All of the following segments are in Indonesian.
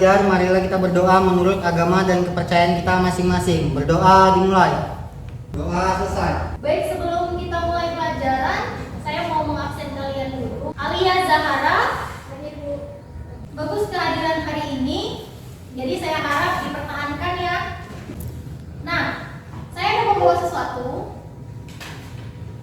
belajar, marilah kita berdoa menurut agama dan kepercayaan kita masing-masing. Berdoa dimulai. Doa selesai. Baik, sebelum kita mulai pelajaran, saya mau mengabsen kalian dulu. Alia Zahara, bagus kehadiran hari ini. Jadi saya harap dipertahankan ya. Nah, saya mau membawa sesuatu.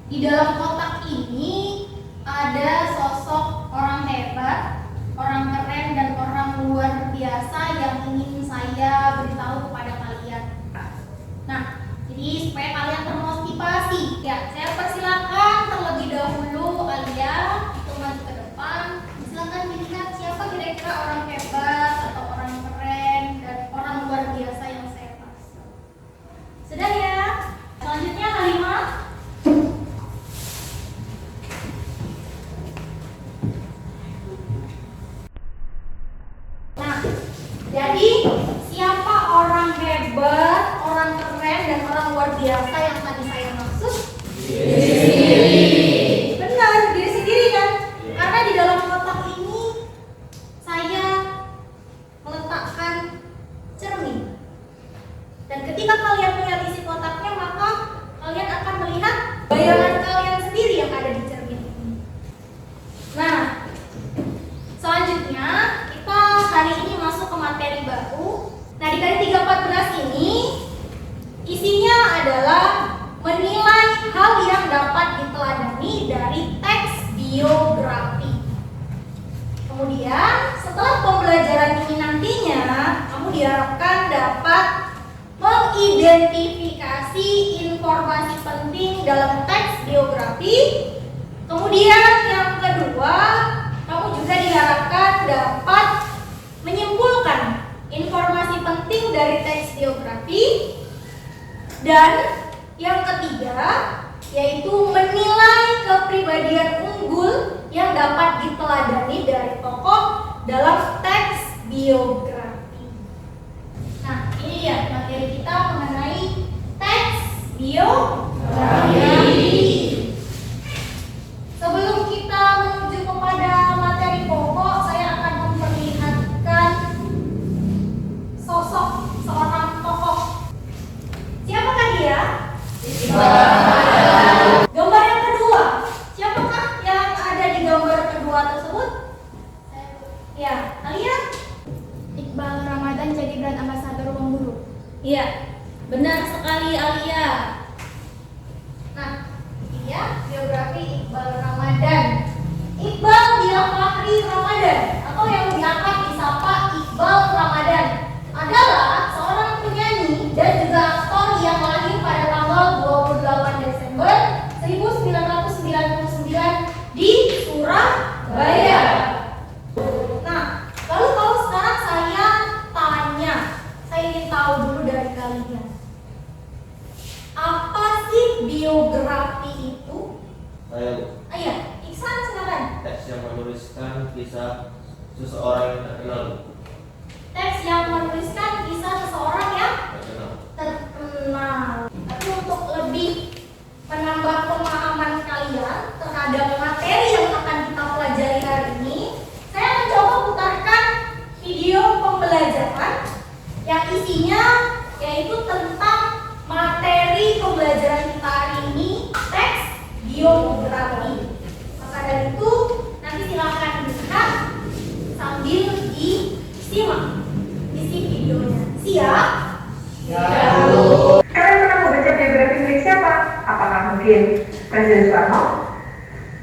Di dalam kotak ini ada sosok orang hebat, orang keren, dan orang luar biasa yang ingin saya beritahu kepada kalian. Nah, jadi supaya kalian termotivasi, ya saya persilakan terlebih dahulu Alia itu maju ke depan. Silakan dilihat siapa kira-kira orang hebat atau orang keren dan orang luar biasa yang saya maksud. Sudah ya. Selanjutnya Halimah. Nah, jadi siapa orang hebat, orang keren, dan orang luar biasa yang tadi saya maksud? Diri sendiri. Benar, diri sendiri kan? Karena di dalam kotak ini saya meletakkan cermin. Dan ketika kalian melihat isi kotaknya, maka kalian akan melihat bayangan kalian sendiri yang ada di cermin ini. Nah, selanjutnya kita hari ini masuk ke materi baru. Nah, di kali 314 ini isinya adalah menilai hal yang dapat diteladani dari teks biografi. Kemudian setelah pembelajaran ini nantinya kamu diharapkan dapat mengidentifikasi informasi penting dalam teks biografi. Kemudian yang kedua, kamu juga diharapkan dapat menyimpulkan informasi penting dari teks biografi. Dan yang ketiga, yaitu menilai kepribadian unggul yang dapat diteladani dari tokoh dalam teks biografi. Nah, ini ya materi kita mengenai teks biografi. Sebelum kita menuju kepada materi pokok, saya akan memperlihatkan sosok seorang tokoh. Siapakah dia? Gambar yang kedua. Siapakah yang ada di gambar kedua tersebut? Ya, Alia? Iqbal Ramadan jadi brand ambassador Pemburu. Iya, benar sekali Alia. Nah, dia biografi Iqbal Ramadan. Iqbal dia Fahri Ramadan atau yang diangkat disapa Iqbal Ramadan adalah seorang penyanyi dan juga aktor yang lahir pada tanggal 28 Desember 1999 di Surabaya. Nah, lalu kalau sekarang saya tanya, saya ingin tahu dulu dari kalian, apa sih biografi itu? Iya, Iksan silakan. Teks yang menuliskan kisah seseorang yang terkenal. Teks yang menuliskan kisah seseorang yang Terkenal. terkenal. Tapi untuk lebih menambah pemahaman kalian terhadap materi yang akan kita pelajari hari ini, saya mencoba putarkan video pembelajaran yang isinya yaitu tentang materi pembelajaran kita hari ini, teks biografi. Maka dari itu nanti silakan dilihat sambil disimak isi videonya. Siap? Kalian pernah membaca biografi milik siapa? Apakah mungkin Presiden Soekarno,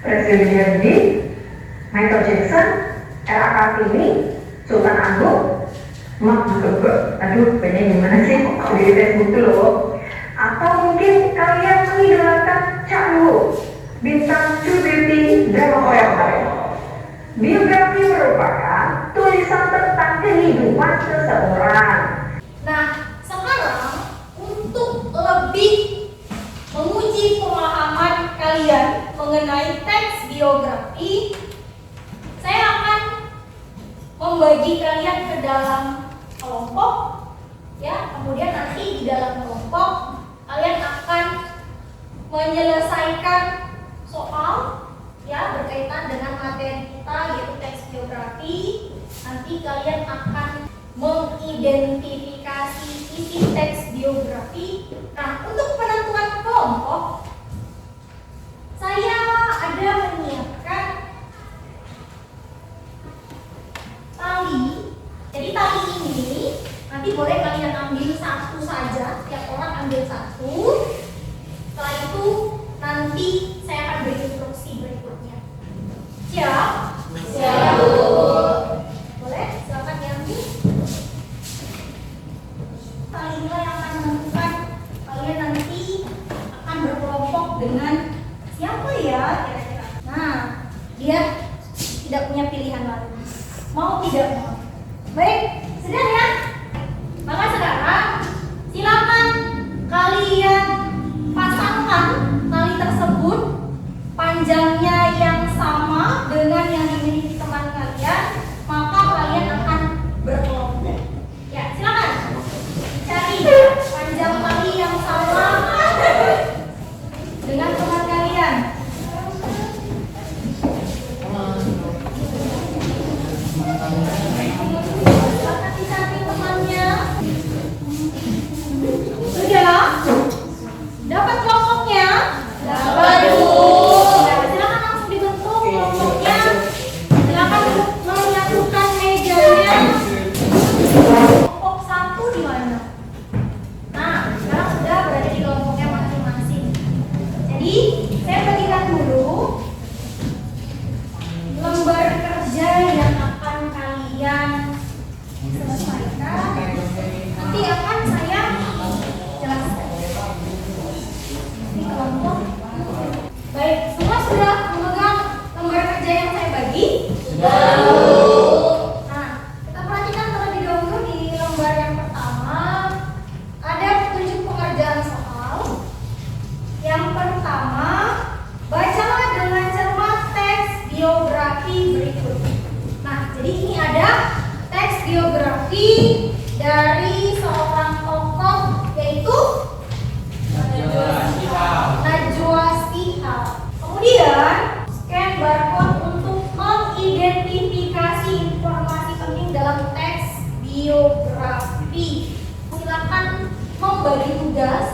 Presiden Habibie, Michael Jackson, R.A. Kartini, Sultan Agung? Aduh, banyak gimana sih? Di Facebook tuh loh. Atau mungkin kalian mengidolakan Cak Luo, bintang True Beauty drama Korea. Biografi merupakan tulisan tentang kehidupan seseorang. Nah, sekarang untuk lebih menguji pemahaman kalian mengenai teks biografi, saya akan membagi kalian ke dalam kelompok, ya. Kemudian nanti di dalam kelompok kalian akan menyelesaikan soal, ya, berkaitan dengan materi kita yaitu teks biografi. Nanti kalian akan mengidentifikasi isi teks biografi. Nah, untuk penentuan kelompok, saya ada menyiapkan tali. Jadi tali ini nanti boleh kalian ambil satu saja, tiap orang ambil satu. Setelah itu nanti saya akan beri instruksi berikutnya. Siap? Siap. Boleh? Silakan diambil. Tali inilah yang akan menentukan kalian nanti akan berkelompok dengan siapa ya kira-kira. Nah, dia tidak punya pilihan lagi. Mau tidak mau. Baik, sudah ya? Maka sekarang silakan kalian pasangkan tali tersebut panjangnya yang sama dengan yang dimiliki teman kalian, maka kalian akan berkelompok. Ya, silakan cari panjang tali yang sama dengan teman kalian. Silakan dicari temannya. Sudah? Dapat kelompoknya? Dapat, Bu. Nah, silakan langsung dibentuk kelompoknya. Silakan menyatukan mejanya. Kelompok satu di mana? Nah, sekarang sudah berada di kelompoknya masing-masing. Jadi, saya bagikan dulu lembar kerja yang akan kalian selesaikan. Nanti akan saya jelaskan. Ini kelompok. Baik, semua sudah memegang lembar kerja yang saya bagi? Sudah. Nah, kita perhatikan terlebih dahulu di lembar yang pertama ada petunjuk pengerjaan soal. Yang pertama, bacalah dengan cermat teks biografi berikut. Nah, jadi ini ada teks biografi dari seorang tokoh yaitu Najwa Shihab. Kemudian scan barcode untuk mengidentifikasi informasi penting dalam teks biografi. Silakan membagi tugas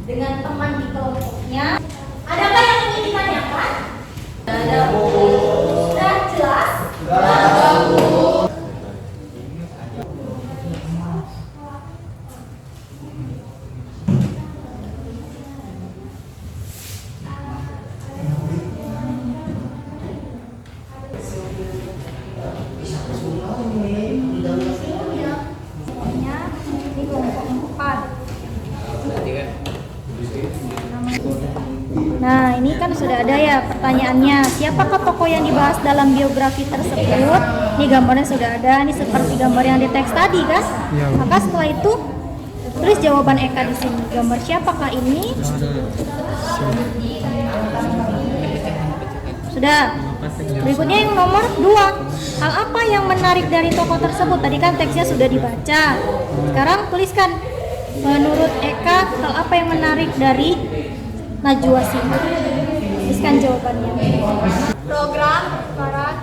dengan teman di kelompoknya. Adakah yang ingin ditanyakan? Ada, Bu. Sudah jelas? Sudah, Bu. Semuanya ini kelompok 4. Nah, ini kan sudah ada ya pertanyaannya. Siapakah tokoh yang dibahas dalam biografi tersebut? Ini gambarnya sudah ada. Ini seperti gambar yang di teks tadi kan? Maka setelah itu tulis jawaban Eka di sini. Gambar siapakah ini? Sudah. Berikutnya yang nomor 2. Hal apa yang menarik dari tokoh tersebut? Tadi kan teksnya sudah dibaca. Sekarang tuliskan. Menurut Eka, hal apa yang menarik dari Najwa Shihab? Tuliskan jawabannya. Program para.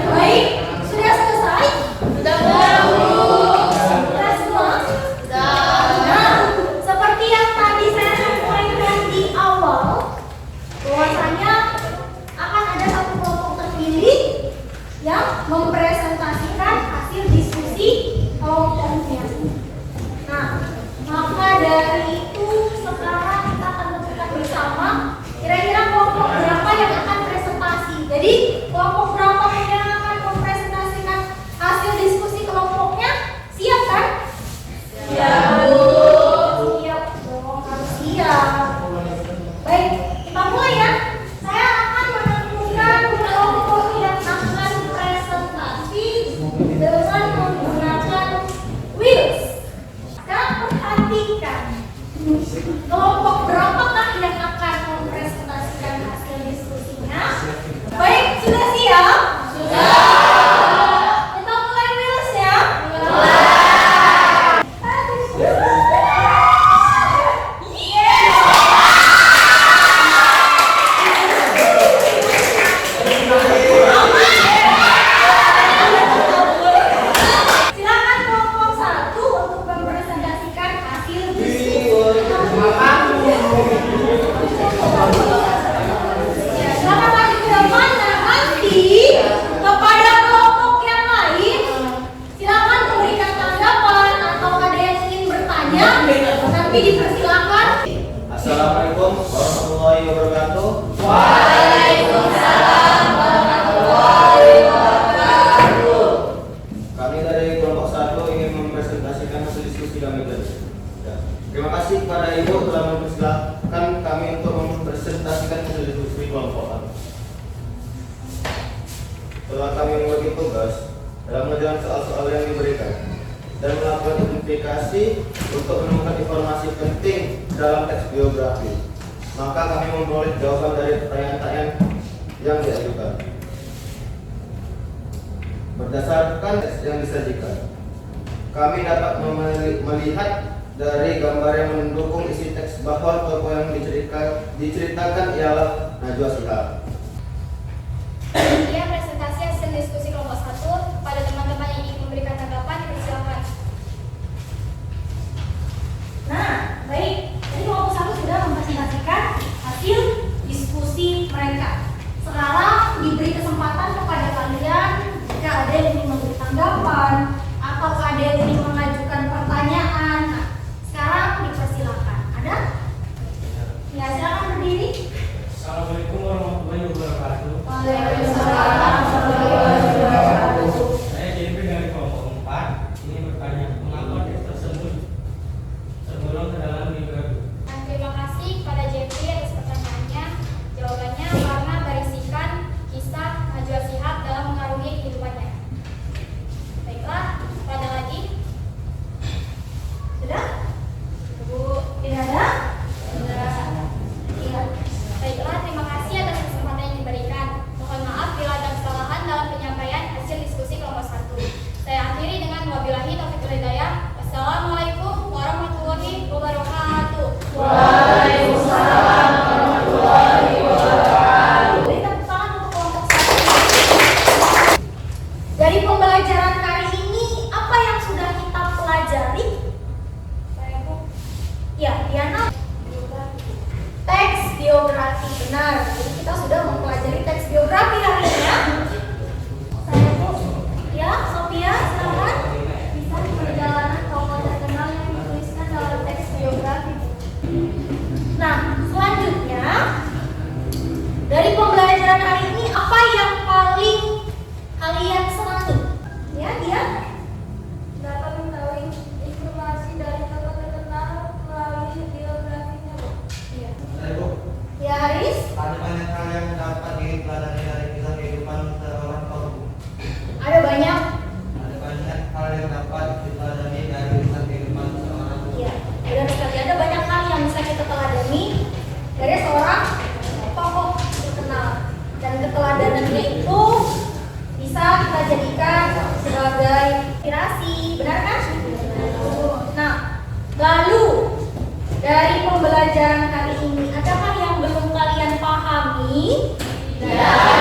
Baik, sudah selesai? Sudah, Bu. Sudah semua? Sudah. Nah, seperti yang tadi saya sampaikan di awal, bahwasanya akan ada satu kelompok terpilih yang mempresentasikan hasil diskusi kelompoknya. Nah, maka dari itu sekarang kita akan tentukan bersama kira-kira kelompok berapa yang akan presentasi. Jadi kelompok berapa yang akan mempresentasikan hasil diskusi kelompoknya? Siap kan? Siap, Bu. Siap dong, harus siap. Baik, kita mulai ya. Saya akan menentukan kelompok yang akan presentasi dengan menggunakan wheels. Sekarang perhatikan, kelompok berapakah yang akan mempresentasikan hasil diskusinya? Baik, sudah siap? Sudah. Kita mulai wheels ya? Mulai. Nanti dipersilakan. Assalamualaikum warahmatullahi wabarakatuh. Kami dari kelompok 1 ingin mempresentasikan hasil diskusi kami tadi. Ya. Terima kasih kepada Ibu telah mempersilahkan kami untuk mempresentasikan hasil diskusi kelompok kami. Setelah kami membagi tugas dalam mengerjakan soal-soal yang diberikan dan melakukan identifikasi untuk menemukan informasi penting dalam teks biografi, maka kami memperoleh jawaban dari pertanyaan-pertanyaan yang diajukan. Berdasarkan teks yang disajikan, kami dapat melihat dari gambar yang mendukung isi teks bahwa tokoh yang diceritakan ialah Najwa Shihab. Demikian presentasi hasil diskusi kelompok 1. Pada teman-teman yang ingin memberikan tanggapan, dipersilakan. Nah, baik. Jadi kelompok 1 sudah mempresentasikan hasil diskusi mereka. Sekarang diberi kesempatan kepada kalian jika ada yang ingin memberi tanggapan atau ada yang ingin mengajukan pertanyaan. Nah, sekarang dipersilakan. Ada? Ya, silakan berdiri. Assalamualaikum warahmatullahi wabarakatuh. Waalaikumsalam warahmatullahi wabarakatuh. Saya JP dari kelompok 4. Ini bertanya, mengapa teks tersebut tergolong ke dalam biografi? Dan terima kasih kepada JP atas pertanyaannya. Jawabannya karena berisikan kisah Najwa Shihab dalam mengarungi kehidupannya. Baiklah, pada lagi. Sudah? Bu, Tidak ada? Sudah. Iya. Baiklah, terima kasih atas kesempatan yang diberikan. Mohon maaf bila ada kesalahan dalam penyampaian hasil diskusi kelompok 1. Saya akhiri dengan wabillahi taufiq wal hidayah. Wassalamualaikum warahmatullahi wabarakatuh. Waalaikumsalam warahmatullahi wabarakatuh. Beri tepuk tangan untuk kelompok 1. Dari pembelajaran kali ini, apa yang sudah kita pelajari? Saya Bu. Ya, Diana. Teks biografi, benar. Jadi kita sudah mempelajari teks biografi hari ini ya. Saya Bu. Ya, Sophia, silakan. Bisa perjalanan tokoh terkenal yang dituliskan dalam teks biografi. Nah, selanjutnya dari pembelajaran hari ini apa yang paling kalian senangi? Ya, dia Dapat mengetahui informasi dari tokoh terkenal melalui biografinya, Bu. Iya. Saya Bu, Ya, Haris. ada banyak hal yang dapat dipelajari dari kisah kehidupan seorang tokoh. Ada banyak. Ada banyak hal yang dapat dipelajari dari kisah kehidupan seorang tokoh. Iya, benar sekali. Ada banyak hal yang bisa kita teladani dari seorang tokoh terkenal. Dan keteladanannya itu bisa kita jadikan sebagai inspirasi, benar kan? Nah, lalu dari pembelajaran kali ini, adakah yang belum kalian pahami? Tidak.